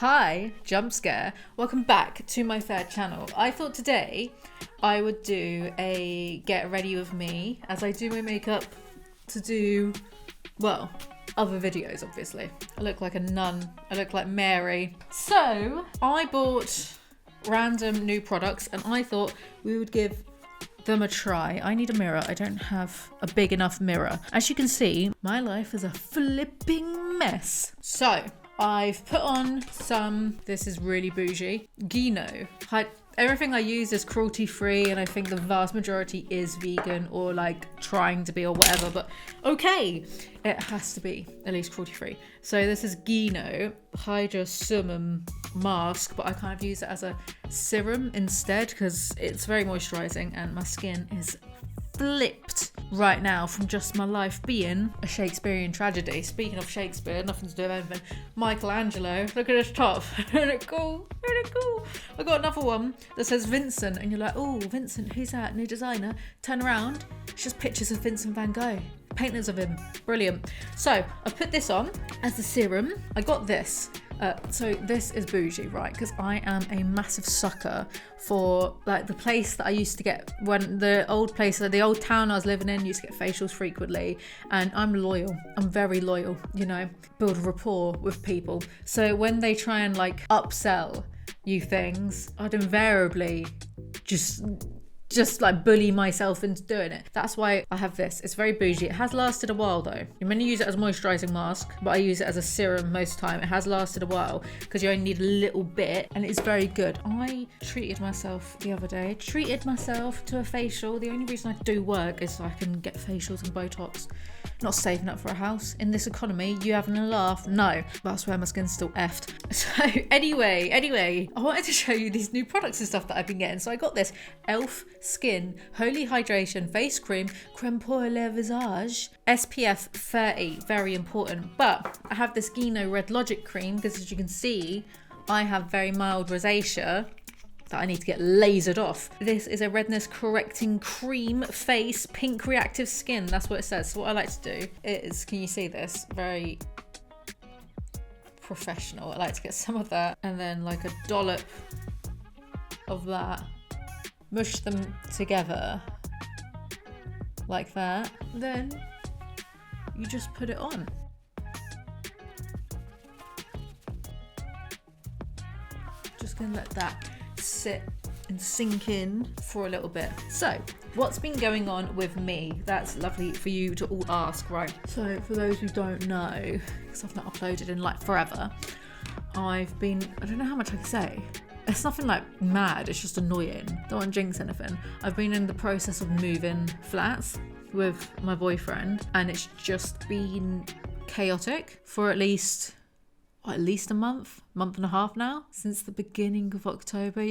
Hi, jump scare. Welcome back to my third channel. I thought today I would do a get ready with me as I do my makeup to do, well, other videos obviously. I look like a nun. I look like Mary. So I bought random new products and I thought we would give them a try. I need a mirror. I don't have a big enough mirror. As you can see, my life is a flipping mess. So I've put on some, this is really bougie, Gino. Everything I use is cruelty free and I think the vast majority is vegan or like trying to be or whatever, but okay, it has to be at least cruelty free. So this is Gino Hydrosumum mask, but I kind of use it as a serum instead because it's very moisturizing and my skin is flipped right now from just my life being a Shakespearean tragedy. Speaking of Shakespeare, nothing to do with anything. Michelangelo, look at this top. Isn't it cool? Isn't it cool? I got another one that says Vincent and you're like, oh, Vincent, who's that? New designer. Turn around, it's just pictures of Vincent van Gogh. Paintings of him. Brilliant. So I put this on as the serum. I got this. So this is bougie, right? Because I am a massive sucker for like the place that I used to get when the old place, the old town I was living in, used to get facials frequently, and I'm loyal. I'm very loyal, you know, build rapport with people. So when they try and like upsell you things, I'd invariably just like bully myself into doing it. That's why I have this. It's very bougie. It has lasted a while though. You're meant to use it as a moisturizing mask, but I use it as a serum most of the time. It has lasted a while because you only need a little bit and it's very good. I treated myself the other day. Treated myself to a facial. The only reason I do work is so I can get facials and Botox. Not saving up for a house. In this economy, you having a laugh? No. That's where my skin's still effed. So anyway, I wanted to show you these new products and stuff that I've been getting. So I got this e.l.f. Skin Holy Hydration Face Cream Creme pour le Visage SPF 30, very important. But I have this Gino Red Logic cream because as you can see, I have very mild rosacea that I need to get lasered off. This is a redness correcting cream face pink reactive skin. That's what it says. So what I like to do is, can you see this? Very professional. I like to get some of that and then like a dollop of that. Mush them together like that. Then you just put it on. Just gonna let that sit and sink in for a little bit. So what's been going on with me? That's lovely for you to all ask, right? So for those who don't know, because I've not uploaded in like forever, I've been, I don't know how much I can say. It's nothing like mad, it's just annoying. Don't want to jinx anything. I've been in the process of moving flats with my boyfriend and it's just been chaotic for at least a month and a half now, since the beginning of October.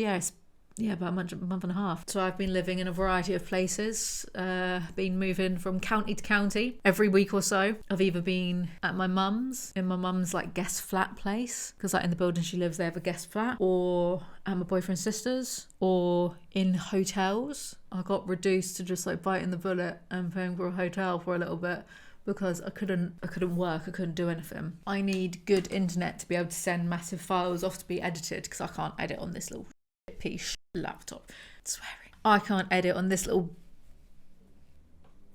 About a month and a half. So I've been living in a variety of places, been moving from county to county every week or so. I've either been at my mum's, in my mum's like guest flat place, because like in the building she lives they have a guest flat, or at my boyfriend's sister's, or in hotels. I got reduced to just like biting the bullet and paying for a hotel for a little bit because I couldn't work, I couldn't do anything. I need good internet to be able to send massive files off to be edited because I can't edit on this little piece laptop. Swearing. I can't edit on this little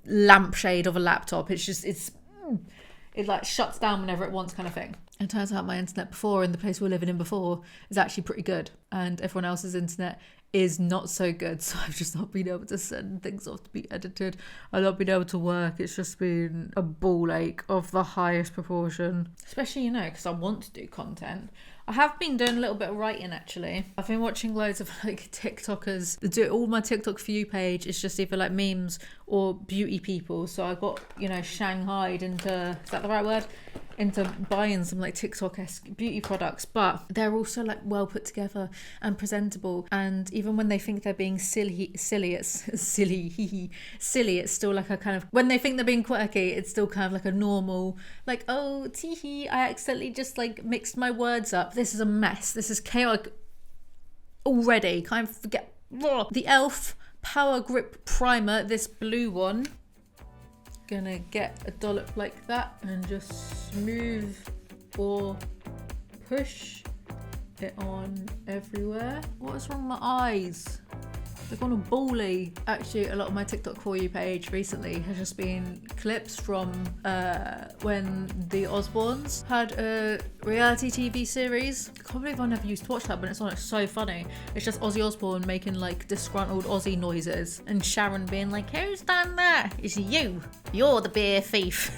lampshade of a laptop. It like shuts down whenever it wants, kind of thing. It turns out my internet before in the place we were living in before is actually pretty good, and everyone else's internet is not so good, so I've just not been able to send things off to be edited. I've not been able to work. It's just been a ball ache of the highest proportion, especially, you know, because I want to do content. I have been doing a little bit of writing actually. I've been watching loads of like TikTokers. All my TikTok for you page is just either like memes or beauty people. So I got, you know, shanghaied into, is that the right word? Into buying some like TikTok-esque beauty products, but they're also like well put together and presentable. And even when they think they're being silly, it's still like a kind of, when they think they're being quirky, it's still kind of like a normal, like, oh, teehee, I accidentally just like mixed my words up. This is a mess. This is chaotic already. Kind of forget. The e.l.f. Power Grip Primer, this blue one. Gonna get a dollop like that and just smooth or push it on everywhere. What is wrong with my eyes? They've gone all bally. Actually, a lot of my TikTok For You page recently has just been clips from when the Osbournes had a reality TV series. I can't believe I never used to watch that, but it's on. It's so funny. It's just Ozzy Osbourne making like disgruntled Aussie noises and Sharon being like, "Who's done that? It's you. You're the beer thief."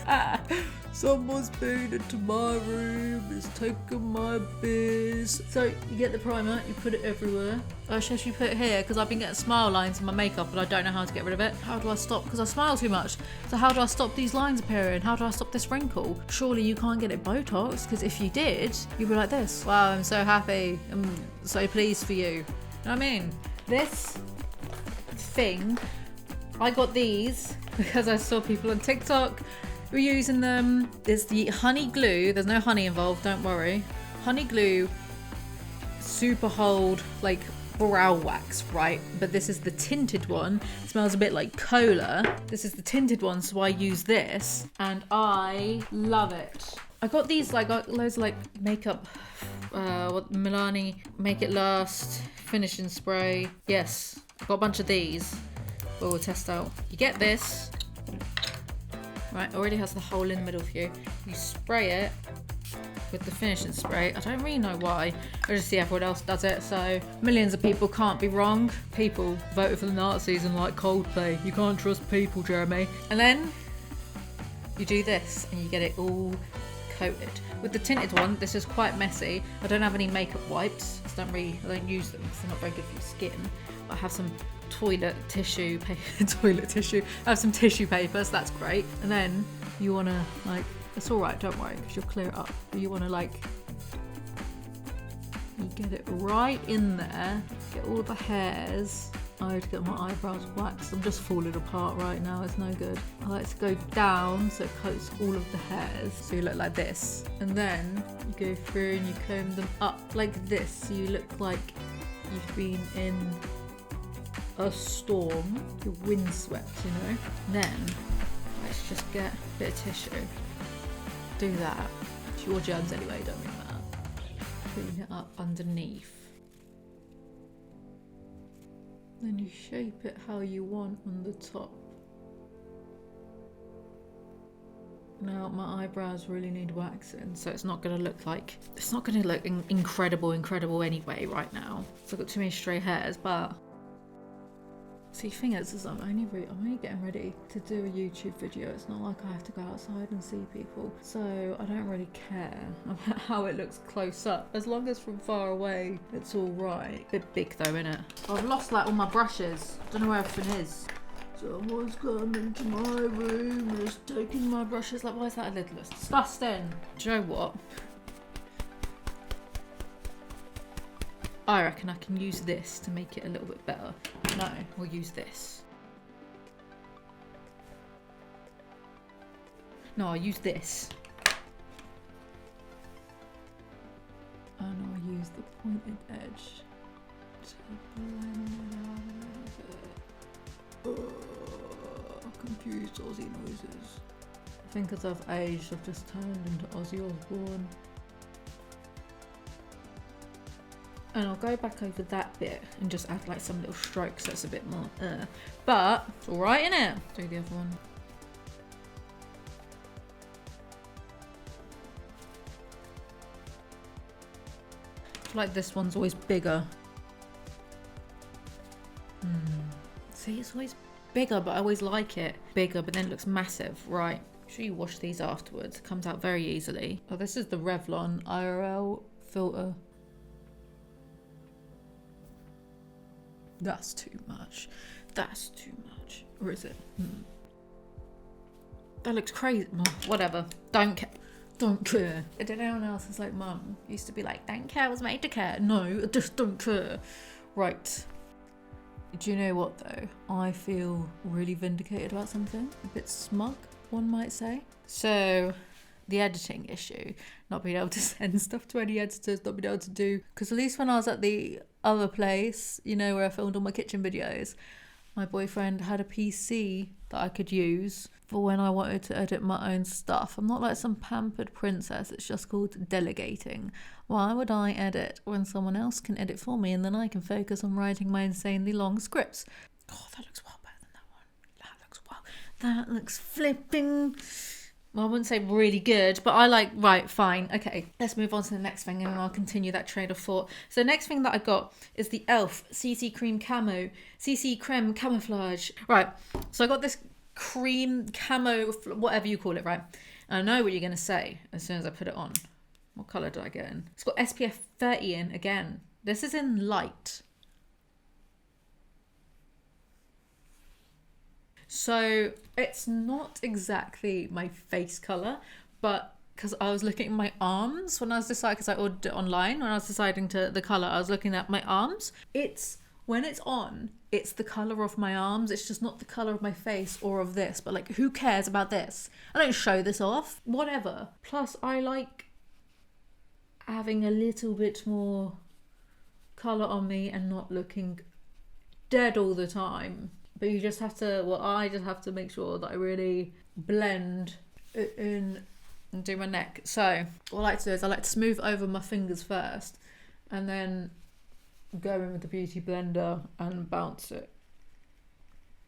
Someone's been into my room, it's taken my beers. So you get the primer, you put it everywhere. I should actually put it here because I've been getting smile lines in my makeup and I don't know how to get rid of it. How do I stop? Because I smile too much. So how do I stop these lines appearing? How do I stop this wrinkle? Surely you can't get it Botox, because if you did, you'd be like this. Wow, I'm so happy. I'm so pleased for you. You know what I mean? This thing, I got these because I saw people on TikTok we're using them. There's the honey glue. There's no honey involved, don't worry. Honey glue, super hold, like brow wax, right? But this is the tinted one. It smells a bit like cola. This is the tinted one, so I use this and I love it. I got these, like, got loads of like makeup, Milani Make It Last finishing spray. Yes, I got a bunch of these. We'll test out. You get this. Right, already has the hole in the middle for you. You spray it with the finishing spray. I don't really know why. I just see everyone else does it, so millions of people can't be wrong. People voted for the Nazis and like Coldplay. You can't trust people, Jeremy. And then you do this and you get it all coated. With the tinted one, this is quite messy. I don't have any makeup wipes. I don't use them because they're not very good for your skin. But I have some toilet tissue I have some tissue paper, so that's great. And then you want to, like, it's all right, don't worry, because you'll clear it up. But you want to, like, you get it right in there, get all the hairs. I had to get my eyebrows waxed. I'm just falling apart right now, it's no good. I like to go down so it coats all of the hairs, so you look like this. And then you go through and you comb them up like this, so you look like you've been in a storm, you're windswept, you know. Then let's just get a bit of tissue. Do that. It's your germs anyway, don't really matter. Clean it up underneath. Then you shape it how you want on the top. Now my eyebrows really need waxing, so it's not going to look incredible anyway right now. So I've got too many stray hairs, but see, the thing is I'm only getting ready to do a YouTube video. It's not like I have to go outside and see people, so I don't really care about how it looks close up. As long as from far away, it's all right. Bit big though, innit? I've lost like all my brushes. Don't know where everything is. Someone's come into my room and is taking my brushes. Like, why is that a little? It's disgusting. Do you know what? I reckon I can use this to make it a little bit better. No, we'll use this. No, I'll use this. And I'll use the pointed edge to blend it out a little bit. Confused Aussie noises. I think as I've aged, I've just turned into Ozzy Osbourne. And I'll go back over that bit and just add like some little strokes so it's a bit more but it's alright, innit? Do the other one. I feel like this one's always bigger. See, it's always bigger, but I always like it bigger, but then it looks massive. Right, make sure you wash these afterwards. It comes out very easily. Oh, this is the Revlon IRL filter. That's too much. That's too much. Or is it? That looks crazy. Whatever. Don't care. Don't care. I don't know, anyone else is like, Mum used to be like, don't care, I was made to care. No, I just don't care. Right. Do you know what though? I feel really vindicated about something. A bit smug, one might say. So, the editing issue. Not being able to send stuff to any editors, not being able to do... Because at least when I was at the other place, you know, where I filmed all my kitchen videos, my boyfriend had a PC that I could use for when I wanted to edit my own stuff. I'm not like some pampered princess. It's just called delegating. Why would I edit when someone else can edit for me and then I can focus on writing my insanely long scripts? Oh, that looks well better than that one. That looks flipping... Well, I wouldn't say really good, but I like, right, fine. Okay, let's move on to the next thing and I'll continue that train of thought. So the next thing that I got is the e.l.f. CC Cream Camo, CC Creme Camouflage. Right, so I got this cream camo, whatever you call it, right? And I know what you're going to say as soon as I put it on. What colour did I get in? It's got SPF 30 in again. This is in light. So it's not exactly my face colour, but because I was looking at my arms when I was deciding, because I ordered it online, when I was deciding the colour, I was looking at my arms. When it's on, it's the colour of my arms. It's just not the colour of my face or of this, but like, who cares about this? I don't show this off, whatever. Plus I like having a little bit more colour on me and not looking dead all the time. But you just have to, well, I just have to make sure that I really blend it in and do my neck. So what I like to do is I like to smooth over my fingers first and then go in with the beauty blender and bounce it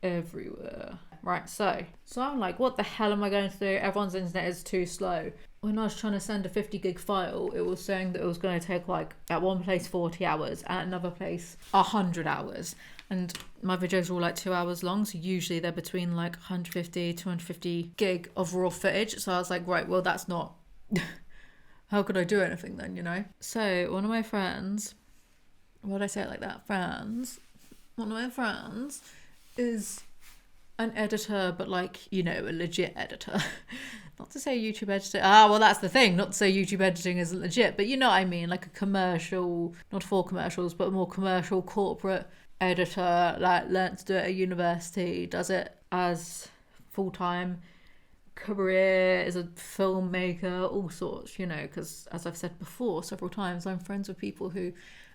everywhere. Right, so I'm like, what the hell am I going to do? Everyone's internet is too slow. When I was trying to send a 50 gig file, it was saying that it was going to take like at one place 40 hours, at another place 100 hours. And my videos are all like 2 hours long, so usually they're between like 150, 250 gig of raw footage. So I was like, right, well, that's not... How could I do anything then, you know? So one of my friends... Why did I say it like that? One of my friends is an editor, but like, you know, a legit editor. Not to say YouTube editor. Well, that's the thing. Not to say YouTube editing isn't legit, but you know what I mean? Like a commercial, not for commercials, but a more commercial corporate editor, like learnt to do it at university, does it as full-time career, as a filmmaker, all sorts, you know, because as I've said before several times, I'm friends with people who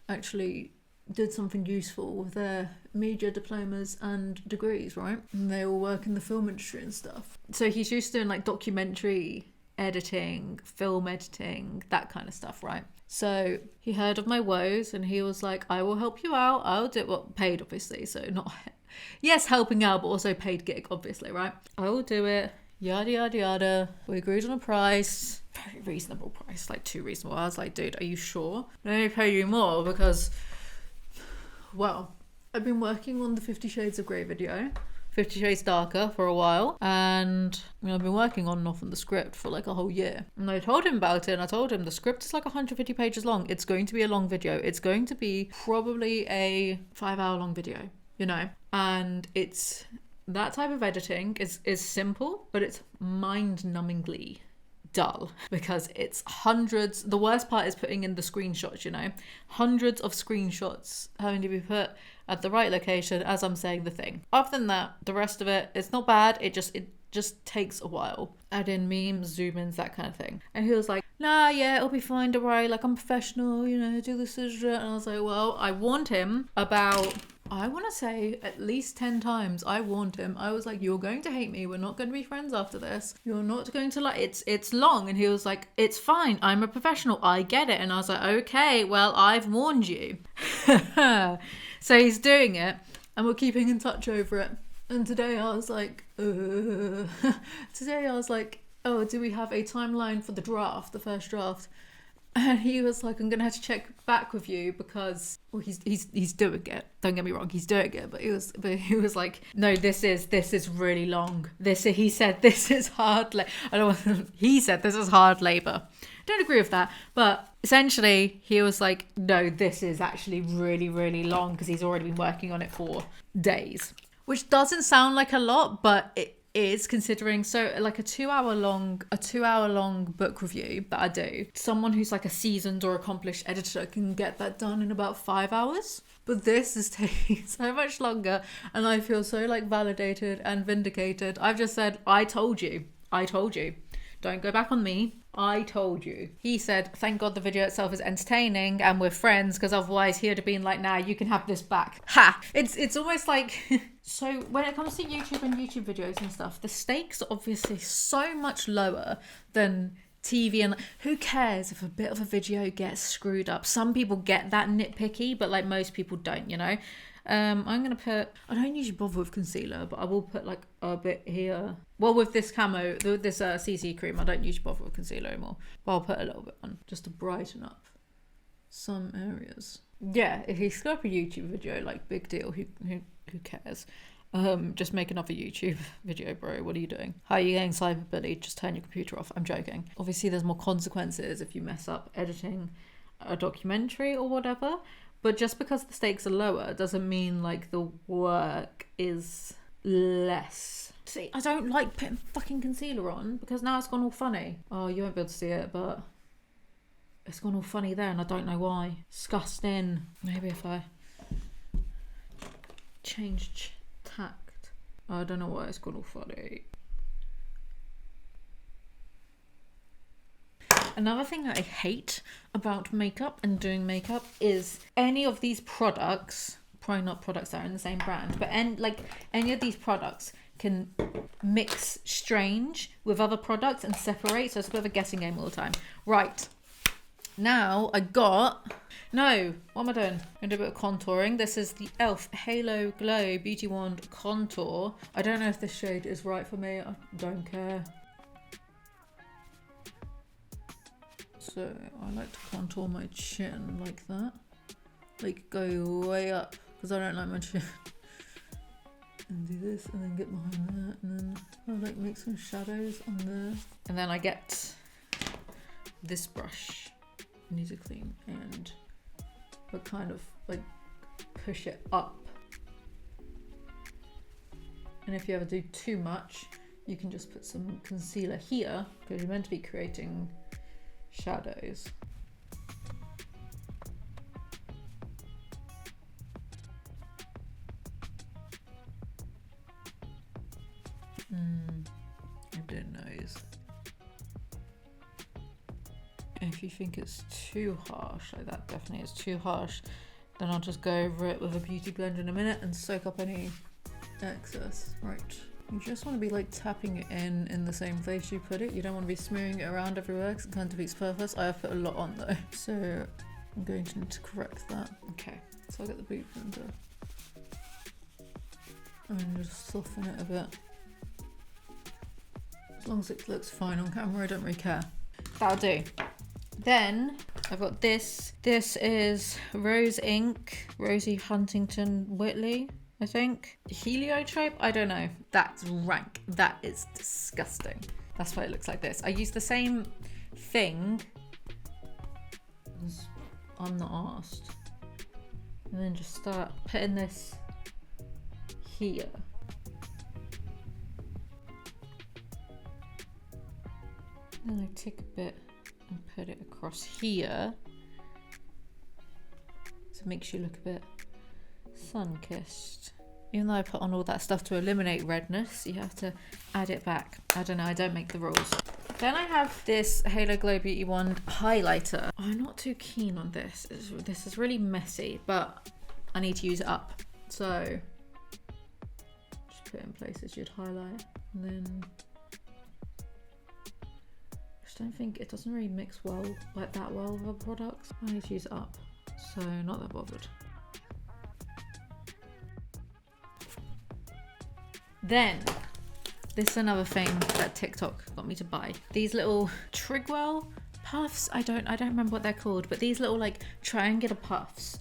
actually did something useful with their media diplomas and degrees, right? And they all work in the film industry and stuff. So he's used to doing like documentary editing, film editing, that kind of stuff, right? So he heard of my woes and he was like, I will help you out. I'll do it. Well, paid obviously, so not, yes, helping out, but also paid gig, obviously, right? I will do it. Yada, yada, yada. We agreed on a price. Very reasonable price, like too reasonable. I was like, dude, are you sure? Let me pay you more because, well, I've been working on the 50 Shades of Grey video, 50 Shades Darker, for a while, and I've been working on and off on the script for like a whole year. And I told him about it, and I told him the script is like 150 pages long. It's going to be a long video. It's going to be probably a 5-hour long video, you know? And it's... That type of editing is simple, but it's mind-numbingly dull because it's hundreds. The worst part is putting in the screenshots, you know, hundreds of screenshots having to be put at the right location as I'm saying the thing. Other than that, the rest of it, it's not bad. It just takes a while. Add in memes, zoom ins, that kind of thing. And he was like, nah, yeah, it'll be fine, don't worry, like I'm professional, you know, do this. And I was like, well, I warned him about, I want to say at least 10 times. I warned him. I was like, you're going to hate me. We're not going to be friends after this. You're not going to like, it's long. And he was like, it's fine. I'm a professional. I get it. And I was like, okay, well, I've warned you. So he's doing it and we're keeping in touch over it. And today I was like, oh, do we have a timeline for the draft, the first draft? And he was like, I'm gonna have to check back with you because, well, he's doing it. Don't get me wrong, he's doing it. But he was like, no, this is really long. He said this is hard. He said this is hard labor. Don't agree with that, but essentially he was like, no, this is actually really, really long because he's already been working on it for days, which doesn't sound like a lot, but it is, considering. So like a 2 hour long book review that I do, someone who's like a seasoned or accomplished editor can get that done in about 5 hours. But this is taking so much longer and I feel so like validated and vindicated. I've just said, I told you, don't go back on me. I told you. He said, thank God the video itself is entertaining and we're friends, because otherwise he'd have been like, nah, you can have this back. Ha! It's almost like... So when it comes to YouTube and YouTube videos and stuff, the stakes are obviously so much lower than TV, and who cares if a bit of a video gets screwed up? Some people get that nitpicky, but like most people don't, you know? I'm gonna put, I don't usually bother with concealer, but I will put like a bit here. Well, with this camo, this CC cream, I don't usually bother with concealer anymore, but I'll put a little bit on just to brighten up some areas. Yeah, if you screw up a YouTube video, like big deal, who cares? Just make another YouTube video, bro. What are you doing? How are you getting cyberbullied? Just turn your computer off. I'm joking. Obviously, there's more consequences if you mess up editing a documentary or whatever. But just because the stakes are lower doesn't mean like the work is less. See, I don't like putting fucking concealer on because now it's gone all funny. Oh, you won't be able to see it, but it's gone all funny there and I don't know why. Disgusting. Maybe if I changed tact. I don't know why it's gone all funny. Another thing that I hate about makeup and doing makeup is any of these products, probably not products that are in the same brand, but any of these products can mix strange with other products and separate, so it's a bit of a guessing game all the time. Right, now I got... No, what am I doing? I'm going to do a bit of contouring. This is the e.l.f. Halo Glow Beauty Wand Contour. I don't know if this shade is right for me. I don't care. So I like to contour my chin like that. Like go way up because I don't like my chin. And do this and then get behind that and then I like make some shadows on there. And then I get this brush, Need to Clean, and but kind of like push it up. And if you ever do too much, you can just put some concealer here because you're meant to be creating shadows. A bit of nose. And if you think it's too harsh, like that definitely is too harsh, then I'll just go over it with a beauty blender in a minute and soak up any excess. Right. You just want to be like tapping it in the same place you put it. You don't want to be smearing it around everywhere because it kind of defeats purpose. I have put a lot on though, so I'm going to need to correct that. Okay, so I'll get the beauty blender and just soften it a bit. As long as it looks fine on camera, I don't really care. That'll do. Then I've got this. This is Rose Ink, Rosie Huntington Whitley, I think. Heliotrope? I don't know. That's rank. That is disgusting. That's why it looks like this. I use the same thing. I'm not asked. And then just start putting this here. And then I take a bit and put it across here. So it makes you look a bit sun-kissed. Even though I put on all that stuff to eliminate redness, you have to add it back. I don't know, I don't make the rules. Then I have this Halo Glow Beauty Wand highlighter. I'm not too keen on this. This is really messy, but I need to use it up. So just put it in places you'd highlight. And then I don't think it doesn't really mix well, like that well with other products. I need to use it up, so not that bothered. Then, this is another thing that TikTok got me to buy. These little Trigwell puffs. I don't remember what they're called, but these little like triangular puffs.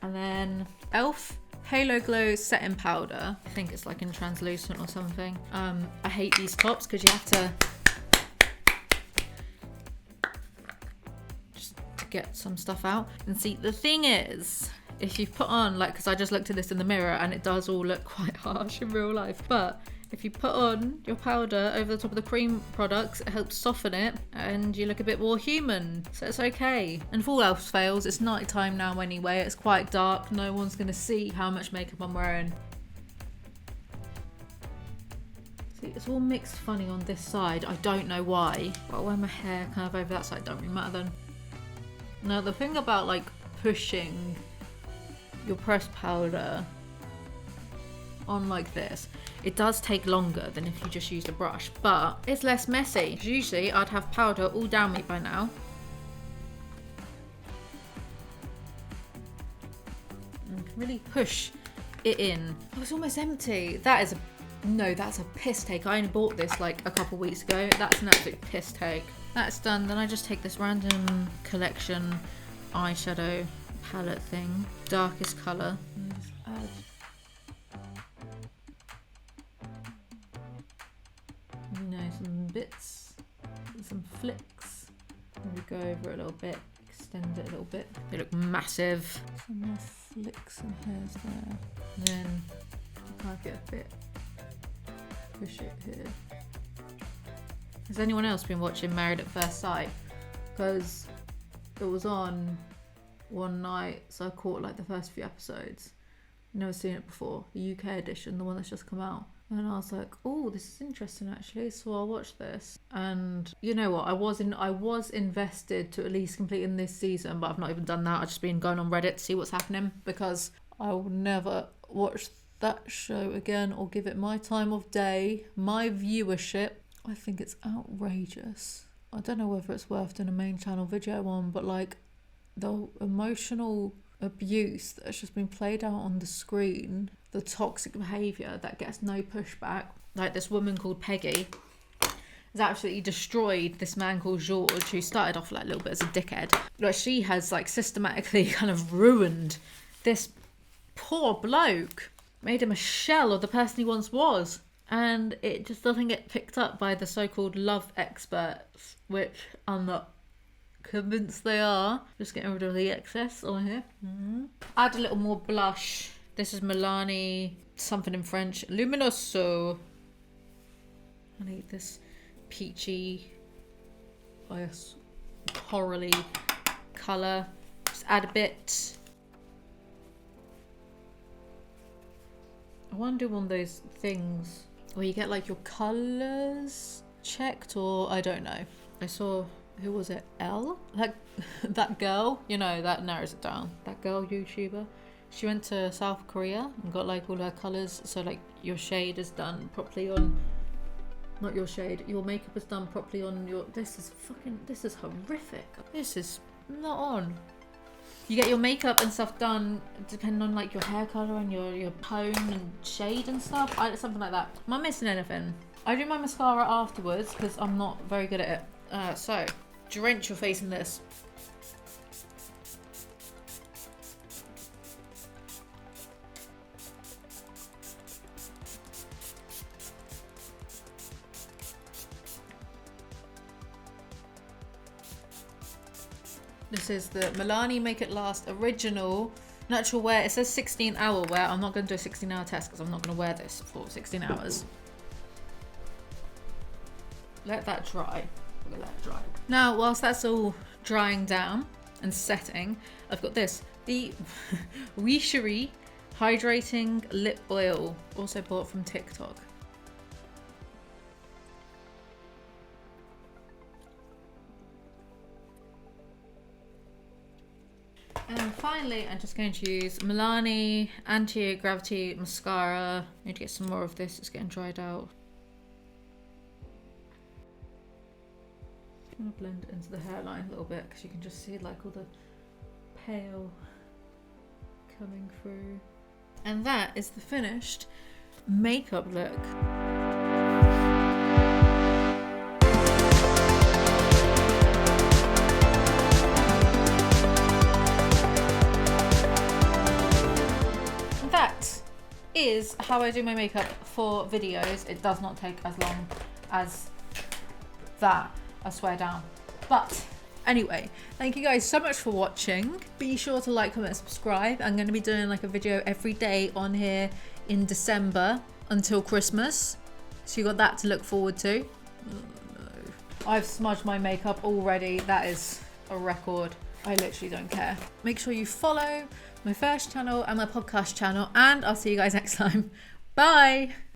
And then e.l.f. Halo Glow setting powder. I think it's like in translucent or something. I hate these tops because you have to get some stuff out. And see, the thing is, if you put on, like, because I just looked at this in the mirror and it does all look quite harsh in real life, but if you put on your powder over the top of the cream products, it helps soften it and you look a bit more human, so it's okay. And if all else fails, it's night time now anyway, it's quite dark, no one's gonna see how much makeup I'm wearing. See, it's all mixed funny on this side. I don't know why. But I wear my hair kind of over that side. Don't really matter then. Now the thing about like pushing your pressed powder on like this, it does take longer than if you just use the brush, but it's less messy. Usually I'd have powder all down me by now. And really push it in. Oh, it's almost empty. That's a piss take. I only bought this like a couple weeks ago. That's an absolute piss take. That's done. Then I just take this random collection eyeshadow palette thing, darkest colour, and just add some bits, some flicks. Maybe go over it a little bit, extend it a little bit. They look massive. Some more flicks and hairs there. And then I can't get a bit. Push it here. Has anyone else been watching Married at First Sight? Because it was on one night, so I caught like the first few episodes. Never seen it before. The UK edition, the one that's just come out. And I was like, oh, this is interesting actually, so I'll watch this. And you know what, I was invested to at least completing this season, but I've not even done that. I've just been going on Reddit to see what's happening, because I will never watch that show again or give it my time of day, my viewership. I think it's outrageous. I don't know whether it's worth doing a main channel video on, but like the emotional abuse that's just been played out on the screen, the toxic behaviour that gets no pushback. Like this woman called Peggy has absolutely destroyed this man called George, who started off like a little bit as a dickhead. Like she has like systematically kind of ruined this poor bloke, made him a shell of the person he once was. And it just doesn't get picked up by the so-called love experts, which I'm not convinced they are. Just getting rid of the excess on here. Add a little more blush. This is Milani, something in French, Luminoso. I need this peachy, I guess, corally colour. Just add a bit. I want to do one of those things where you get like your colours checked, or I don't know. I saw, who was it? Elle? Like that girl, you know, that narrows it down. That girl YouTuber. She went to South Korea and got like all her colours. So like your shade is done properly on, not your shade, your makeup is done properly on your, this is horrific. This is not on. You get your makeup and stuff done depending on like your hair colour and your tone and shade and stuff. Something like that. Am I missing anything? I do my mascara afterwards because I'm not very good at it. So, drench your face in this. This is the Milani Make It Last Original Natural Wear. It says 16-hour wear. I'm not going to do a 16-hour test because I'm not going to wear this for 16 hours. Let that dry. Let that dry. Now, whilst that's all drying down and setting, I've got this. The Wishery Hydrating Lip Oil. Also bought from TikTok. And finally, I'm just going to use Milani Anti-Gravity Mascara. I need to get some more of this, it's getting dried out. I'm going to blend it into the hairline a little bit because you can just see like all the pale coming through. And that is the finished makeup look. Is how I do my makeup for videos. It does not take as long as that, I swear down. But anyway, thank you guys so much for watching. Be sure to like, comment, subscribe. I'm going to be doing like a video every day on here in December until Christmas, so you got that to look forward to. Oh, no. I've smudged my makeup already. That is a record. I literally don't care. Make sure you follow my first channel and my podcast channel, and I'll see you guys next time. Bye.